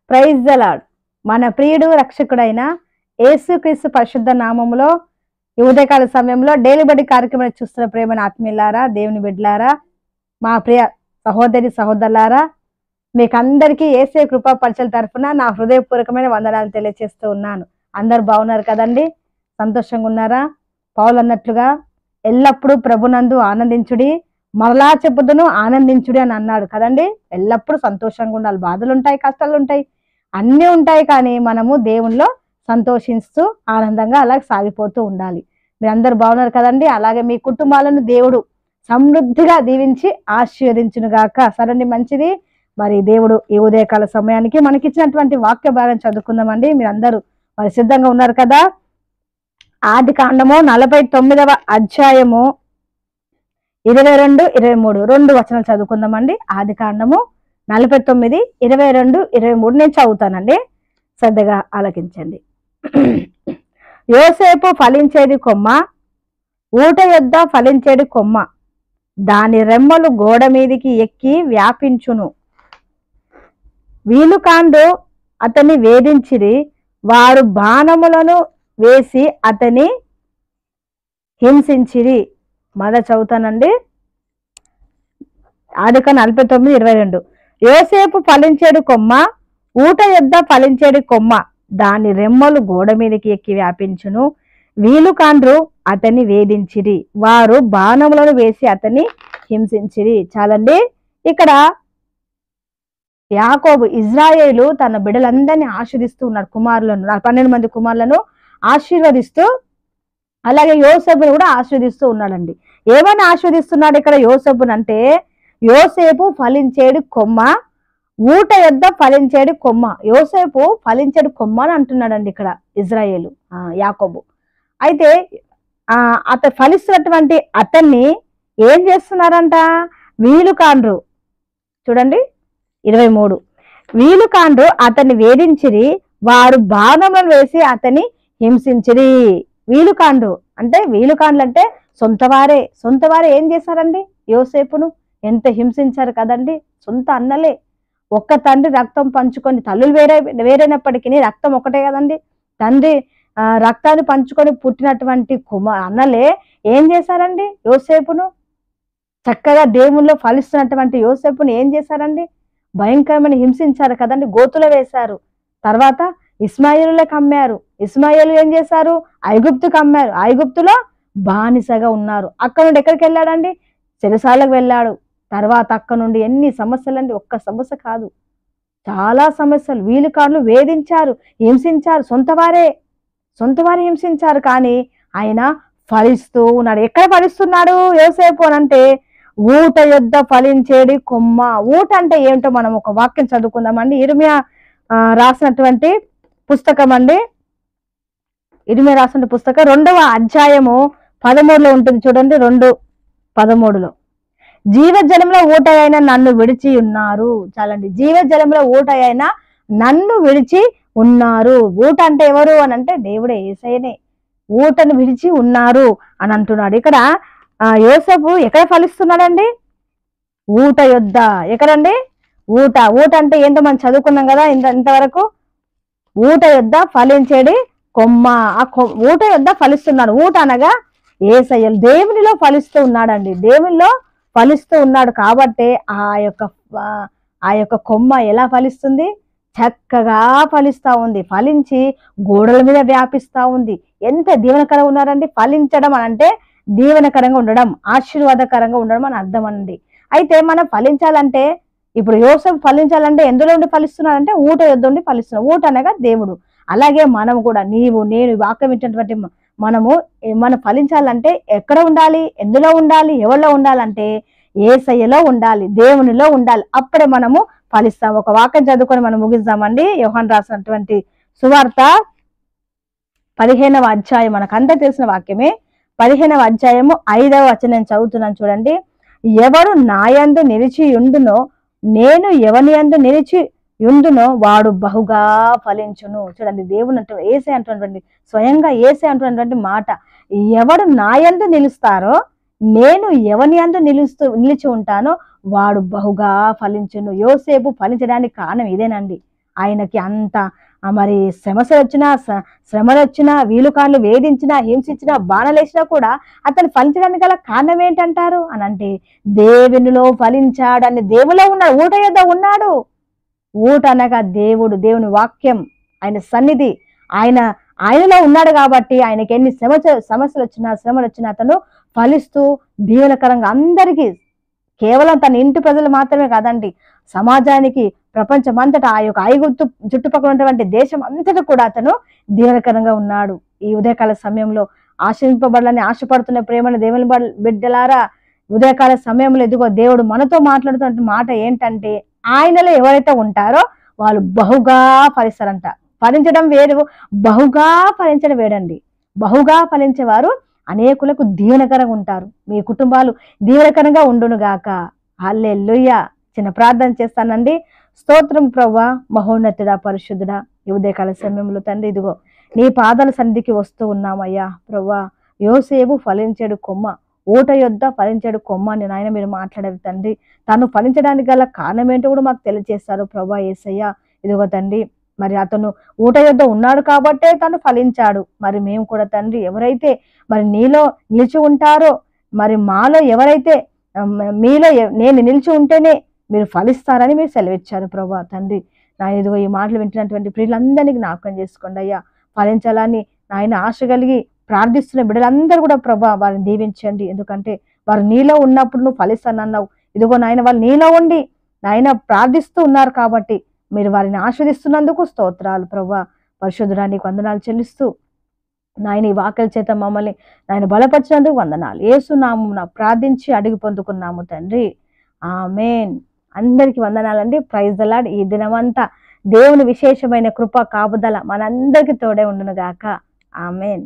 Praise the lord. మన ప్రియుడు రక్షకుడైన యేసుక్రీస్తు పరిశుద్ధ నామములో ఈ ఉదయకాల సమయంలో డైలీ బడి కార్యక్రమాన్ని చూస్తున్న ప్రేమని ఆత్మీయులారా, దేవుని బిడ్డలారా, మా ప్రియ సహోదరి సహోదరులారా, మీకు అందరికీ యేసే కృపా పరిచయాల తరఫున నా హృదయపూర్వకమైన వందనాలు తెలియజేస్తూ ఉన్నాను. అందరు బాగున్నారు కదండి? సంతోషంగా ఉన్నారా? పౌలు అన్నట్లుగా ఎల్లప్పుడూ ప్రభునందు ఆనందించుడి, మరలా చెప్పుదును ఆనందించుడి అని అన్నాడు కదండి. ఎల్లప్పుడూ సంతోషంగా ఉండాలి. బాధలు ఉంటాయి, కష్టాలు ఉంటాయి, అన్నీ ఉంటాయి, కానీ మనము దేవునిలో సంతోషిస్తూ ఆనందంగా అలాగే సాగిపోతూ ఉండాలి. మీరందరూ బాగున్నారు కదండి? అలాగే మీ కుటుంబాలను దేవుడు సమృద్ధిగా దీవించి ఆశీర్వదించును గాక. సరండి, మంచిది. మరి దేవుడు ఈ ఉదయకాల సమయానికి మనకిచ్చినటువంటి వాక్య భాగం చదువుకుందామండి. మీరందరూ మరి సిద్ధంగా ఉన్నారు కదా? ఆది కాండము 49వ అధ్యాయము 22, 23 రెండు వచనాలు చదువుకుందామండి. ఆది కాండము 49, 22, 23 నేను చదువుతానండి, శ్రద్ధగా ఆలకించండి. యోసేపు ఫలించేది కొమ్మ, ఊట యొద్ద ఫలించేది కొమ్మ, దాని రెమ్మలు గోడ మీదికి ఎక్కి వ్యాపించును. వీలుకాండు అతని వేధించిరి, వారు బాణములను వేసి అతని హింసించిరి. మళ్ళా చదువుతానండి. ఆదిక 49, 22. యోసేపు ఫలించేడు కొమ్మ, ఊట యొద్ద ఫలించేడు కొమ్మ, దాని రెమ్మలు గోడ మీదకి ఎక్కి వ్యాపించును. వీలుకాండ్రు అతన్ని వేధించిరి, వారు బాణములను వేసి అతన్ని హింసించిరి. చాలండి. ఇక్కడ యాకోబు ఇజ్రాయేలు తన బిడ్డలందరినీ ఆశీర్వదిస్తూ ఉన్నాడు. కుమారులను 12 మంది కుమారులను ఆశీర్వదిస్తూ, అలాగే యోసేపును కూడా ఆశీర్వదిస్తూ ఉన్నాడండి. ఏమని ఆశీర్వదిస్తున్నాడు ఇక్కడ యోసేపును అంటే, యోసేపు ఫలించేడు కొమ్మ, ఊట యొద్ద ఫలించేడు కొమ్మ. యోసేపు ఫలించేడు కొమ్మ అని అంటున్నాడండి ఇక్కడ ఇజ్రాయేలు, యాకోబు. అయితే అతను ఫలిస్తున్నటువంటి అతన్ని ఏం చేస్తున్నారంట? వీలుకాండ్రు. చూడండి 23. వీలుకాండ్రు అతన్ని వేధించిరి, వారు బాణములను వేసి అతన్ని హింసించిరి. వీలుకాండ్రు అంటే, వీలుకాండ్లు అంటే సొంతవారే ఏం చేశారండి? యోసేపును ఎంత హింసించారు కదండి. సొంత అన్నలే, ఒక్క తండ్రి రక్తం పంచుకొని, తల్లులు వేరైనప్పటికీ రక్తం ఒకటే కదండి. తండ్రి రక్తాన్ని పంచుకొని పుట్టినటువంటి అన్నలే ఏం చేశారండి? యోసేపును చక్కగా దేవుల్లో ఫలిస్తున్నటువంటి యోసేపును ఏం చేశారండి? భయంకరమైన హింసించారు కదండి. గోతులో వేశారు. తర్వాత ఇస్మాయిలులకు అమ్మారు. ఇస్మాయిలు ఏం చేశారు? ఐగుప్తుకు అమ్మారు. ఐగుప్తులో బానిసగా ఉన్నారు. అక్కడ నుండి ఎక్కడికి వెళ్ళాడండి? చెరసాలకు వెళ్ళాడు. తర్వాత అక్కడ నుండి ఎన్ని సమస్యలండి, ఒక్క సమస్య కాదు, చాలా సమస్యలు. వీలుకాండ్లు వేధించారు, హింసించారు, సొంతవారే హింసించారు. కానీ ఆయన ఫలిస్తూ ఉన్నాడు. ఎక్కడ ఫలిస్తున్నాడు యోసేపు అని అంటే, ఊట యొద్ద ఫలించేది కొమ్మ. ఊట అంటే ఏమిటో మనం ఒక వాక్యం చదువుకుందామండి. ఇర్మియా రాసినటువంటి పుస్తకం అండి. ఇర్మియా రాసిన పుస్తకం 2వ అధ్యాయము 13లో ఉంటుంది. చూడండి, 2:13. జీవజలంలో ఊట అయిన నన్ను విడిచి ఉన్నారు. చాలండి, జీవజలంలో ఊట అయిన నన్ను విడిచి ఉన్నారు. ఊట అంటే ఎవరు అని అంటే, దేవుడే, యేసయ్యనే. ఊటను విడిచి ఉన్నారు అని అంటున్నాడు. ఇక్కడ యోసేపు ఎక్కడ ఫలిస్తున్నాడండి? ఊట యొద్ద. ఎక్కడండి? ఊట అంటే ఏంటో మనం చదువుకున్నాం కదా ఇంతవరకు. ఊట యొద్ద ఫలించేది కొమ్మ. ఊట యొద్ద ఫలిస్తున్నాడు. ఊట అనగా యేసయ్య, దేవునిలో ఫలిస్తూ ఉన్నాడండి. దేవునిలో ఫలిస్తూ ఉన్నాడు కాబట్టే ఆ యొక్క కొమ్మ ఎలా ఫలిస్తుంది? చక్కగా ఫలిస్తా ఉంది. ఫలించి గోడల మీద వ్యాపిస్తా ఉంది. ఎంత దీవెనకరంగా ఉన్నారండి. ఫలించడం అని అంటే దీవెనకరంగా ఉండడం, ఆశీర్వాదకరంగా ఉండడం అని అర్థం అండి. అయితే మనం ఫలించాలంటే, ఇప్పుడు యోసేపు ఫలించాలంటే ఎందులో ఉండి ఫలిస్తున్నాడంటే ఊట యొద్ద ఉండి ఫలిస్తున్నాడు. ఊట అనగా దేవుడు. అలాగే మనం కూడా, నీవు నేను వాక్యం వింటున్నటువంటి మనం ఫలించాలంటే ఎక్కడ ఉండాలి? ఎందులో ఉండాలి? ఎవరిలో ఉండాలంటే యేసయ్యలో ఉండాలి, దేవునిలో ఉండాలి. అప్పుడే మనము ఫలిస్తాం. ఒక వాక్యం చదువుకొని మనం ముగిస్తామండి. యోహాను రాసినటువంటి సువార్త 15వ అధ్యాయం, మనకు అంతా తెలిసిన వాక్యమే. 15వ అధ్యాయము 5వ వచనం నేను చదువుతున్నాను. చూడండి. ఎవరు నాయందు నిలిచి ఉండునో, నేను ఎవని యందు నిలిచి ఉండునో వాడు బహుగా ఫలించును. చూడండి, దేవుని యేసే అంటున్నటువంటి, స్వయంగా యేసే అంటున్నటువంటి మాట. ఎవడు నాయందు నిలుస్తారో, నేను ఎవని యందు నిలిచి ఉంటానో వాడు బహుగా ఫలించును. యోసేపు ఫలించడానికి కారణం ఇదేనండి. ఆయనకి అంత మరి శ్రమలు వచ్చినా వీలుకాళ్ళు వేధించినా హింసించినా బాణలేసినా కూడా అతను ఫలించడానికి గల కారణం ఏంటంటారు అని అంటే దేవునిలో ఫలించాడని దేవులో ఉన్నాడు, ఊట యొద్ద ఉన్నాడు. ఊట అనగా దేవుని వాక్యం, ఆయన సన్నిధి, ఆయనలో ఉన్నాడు కాబట్టి ఆయనకి ఎన్ని సమస్యలు వచ్చినా శ్రమలు వచ్చినా అతను ఫలిస్తూ దీవెనకరంగా అందరికీ, కేవలం తన ఇంటి ప్రజలు మాత్రమే కాదండి, సమాజానికి, ప్రపంచమంతటా ఆ యొక్క ఐగుప్తు చుట్టుపక్కల ఉన్నటువంటి దేశం అంతటా కూడా అతను దీవెనకరంగా ఉన్నాడు. ఈ ఉదయకాల సమయంలో ఆశింపబడాలని ఆశపడుతున్న ప్రేమను దేవుని బిడ్డలారా, ఉదయకాల సమయంలో ఇదిగో దేవుడు మనతో మాట్లాడుతున్న మాట ఏంటంటే ఆయనలో ఎవరైతే ఉంటారో వాళ్ళు బహుగా ఫలిస్తారంట. ఫలించడం వేరు, బహుగా ఫలించడం వేడండి. బహుగా ఫలించేవారు అనేకులకు దీవెనకరంగా ఉంటారు. మీ కుటుంబాలు దీవెనకరంగా ఉండును గాక. హల్లెలూయా. చిన్న ప్రార్థన చేస్తానండి. స్తోత్రం ప్రభువా, మహోన్నతుడా, పరిశుద్ధుడా, ఈ ఉదయకాల సమయంలో తండ్రి ఇదిగో నీ పాదాల సన్నిధికి వస్తూ ఉన్నామయ్యా. ప్రభువా, యోసేపు ఫలించాడు కొమ్మ, ఊట యొద్ద ఫలించాడు కొమ్మ అని నాయన మీరు మాట్లాడారు తండ్రి. తను ఫలించడానికి గల కారణం ఏంటో కూడా మాకు తెలియజేస్తారు ప్రభువా యేసయ్య. ఇదిగో తండ్రి, మరి అతను ఊట యొద్ద ఉన్నాడు కాబట్టే తను ఫలించాడు. మరి మేము కూడా తండ్రి ఎవరైతే మరి నీలో నిలిచి ఉంటారో, మరి మాలో ఎవరైతే మీలో నేను నిలిచి ఉంటేనే మీరు ఫలిస్తారని మీరు సెలవిచ్చారు ప్రభువా తండ్రి. నా ఇదిగో ఈ మాటలు వింటున్నటువంటి ప్రియులందరినీ జ్ఞాపకం చేసుకోండి అయ్యా. ఫలించాలని నాయన ఆశ కలిగి ప్రార్థిస్తున్న బిడ్డలందరూ కూడా ప్రభువా వారిని దీవించండి. ఎందుకంటే వారు నీలో ఉన్నప్పుడు నువ్వు ఫలిస్తానన్నావు. ఇదిగో నాయన వాళ్ళు నీలో ఉండి నాయన ప్రార్థిస్తూ ఉన్నారు కాబట్టి మీరు వారిని ఆస్వాదిస్తున్నందుకు స్తోత్రాలు ప్రభువా. పరిశుద్ధుడా నీకు వందనాలు చెల్లిస్తూ నాయన ఈ వాక్యాల చేత మమ్మల్ని నాయన బలపరిచినందుకు వందనాలు. యేసు నామమున ప్రార్థించి అడిగి పొందుకున్నాము తండ్రి, ఆమేన్. అందరికి వందనాలండి. Praise the lord. ఈ దినమంతా దేవుని విశేషమైన కృప కాపుదల మనందరికీ తోడే ఉండును గాక. ఆమేన్.